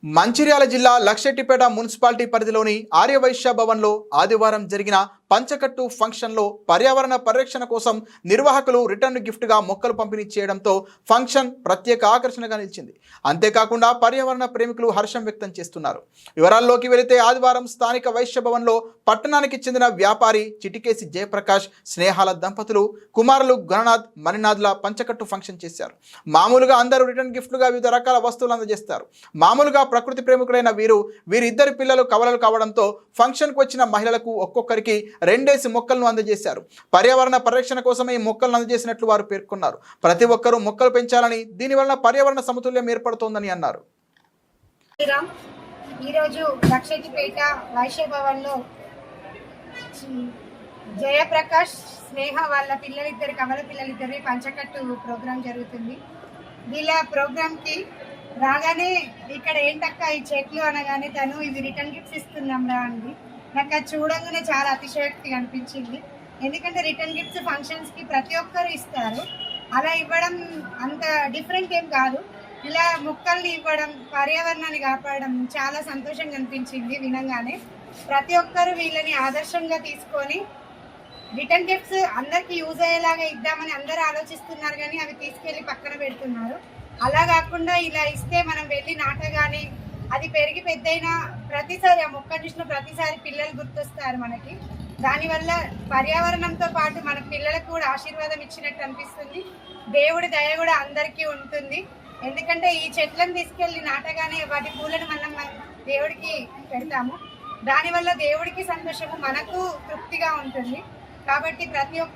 మంచిర్యాల జిల్లా లక్షెట్టిపేట మున్సిపాలిటీ పరిధిలోని ఆర్యవైశ్య భవన్లో ఆదివారం జరిగిన పంచకట్టు ఫంక్షన్లో పర్యావరణ పరిరక్షణ కోసం నిర్వాహకులు రిటర్న్ గిఫ్ట్గా మొక్కలు పంపిణీ చేయడంతో ఫంక్షన్ ప్రత్యేక ఆకర్షణగా నిలిచింది. అంతేకాకుండా పర్యావరణ ప్రేమికులు హర్షం వ్యక్తం చేస్తున్నారు. వివరాల్లోకి వెళితే ఆదివారం స్థానిక వైశ్య భవన్లో పట్టణానికి చెందిన వ్యాపారి చిటికేసి జయప్రకాష్ స్నేహాల దంపతులు కుమారులు గణనాథ్ మణినాథ్ల పంచకట్టు ఫంక్షన్ చేశారు. మామూలుగా అందరూ రిటర్న్ గిఫ్ట్గా వివిధ రకాల వస్తువులు అందజేస్తారు. మామూలుగా ప్రకృతి ప్రేమికులైన వీరిద్దరి పిల్లలు కవలలు కావడంతో ఫంక్షన్కు వచ్చిన మహిళలకు ఒక్కొక్కరికి 2 మొక్కలను అందజేశారు. పర్యావరణ పరిరక్షణ కోసమే ఈ మొక్కలను అందజేసినట్లు వారు పేర్కొన్నారు. ప్రతి ఒక్కరూ మొక్కలు పెంచాలని, దీనివల్ల పర్యావరణ సమతుల్యం ఏర్పడుతోందని అన్నారు. ఈరోజు లక్షెట్టిపేట వైశ్య భవన్లో జయప్రకాష్ స్నేహ వాళ్ళ పిల్లలిద్దరు కమల పిల్లలిద్దరి పంచకట్టు ప్రోగ్రాం జరుగుతుంది. వీళ్ళ ప్రోగ్రాంకి రాగానే ఇక్కడ ఏంటక్క ఈ చెట్లు అనగానే తను ఇవి రిటర్న్ గిఫ్ట్స్ ఇస్తున్నాం రా అండి. నాకు అది చూడంగానే చాలా అతిశయోక్తిగా అనిపించింది. ఎందుకంటే రిటర్న్ గిఫ్ట్స్ ఫంక్షన్స్కి ప్రతి ఒక్కరు ఇస్తారు. అలా ఇవ్వడం అంత డిఫరెంట్ ఏం కాదు. ఇలా మొక్కల్ని ఇవ్వడం, పర్యావరణాన్ని కాపాడడం చాలా సంతోషంగా అనిపించింది వినంగానే. ప్రతి ఒక్కరు వీళ్ళని ఆదర్శంగా తీసుకొని రిటర్న్ గిఫ్ట్స్ అందరికీ యూజ్ అయ్యేలాగా ఇద్దామని అందరూ ఆలోచిస్తున్నారు, కానీ అవి తీసుకెళ్ళి పక్కన పెడుతున్నారు. అలా కాకుండా ఇలా ఇస్తే మనం వెళ్ళి నాటగానే అది పెరిగి పెద్దయిన ప్రతిసారి ఆ మొక్కను చూసిన ప్రతిసారి పిల్లలు గుర్తొస్తారు మనకి. దానివల్ల పర్యావరణంతో పాటు మన పిల్లలకు కూడా ఆశీర్వాదం ఇచ్చినట్టు అనిపిస్తుంది. దేవుడి దయ కూడా అందరికీ ఉంటుంది. ఎందుకంటే ఈ చెట్లను తీసుకెళ్ళి నాటగానే వాటి పూలను మనం దేవుడికి పెడతాము. దానివల్ల దేవుడికి సంతోషము, మనకు తృప్తిగా ఉంటుంది. కాబట్టి ప్రతి ఒక్క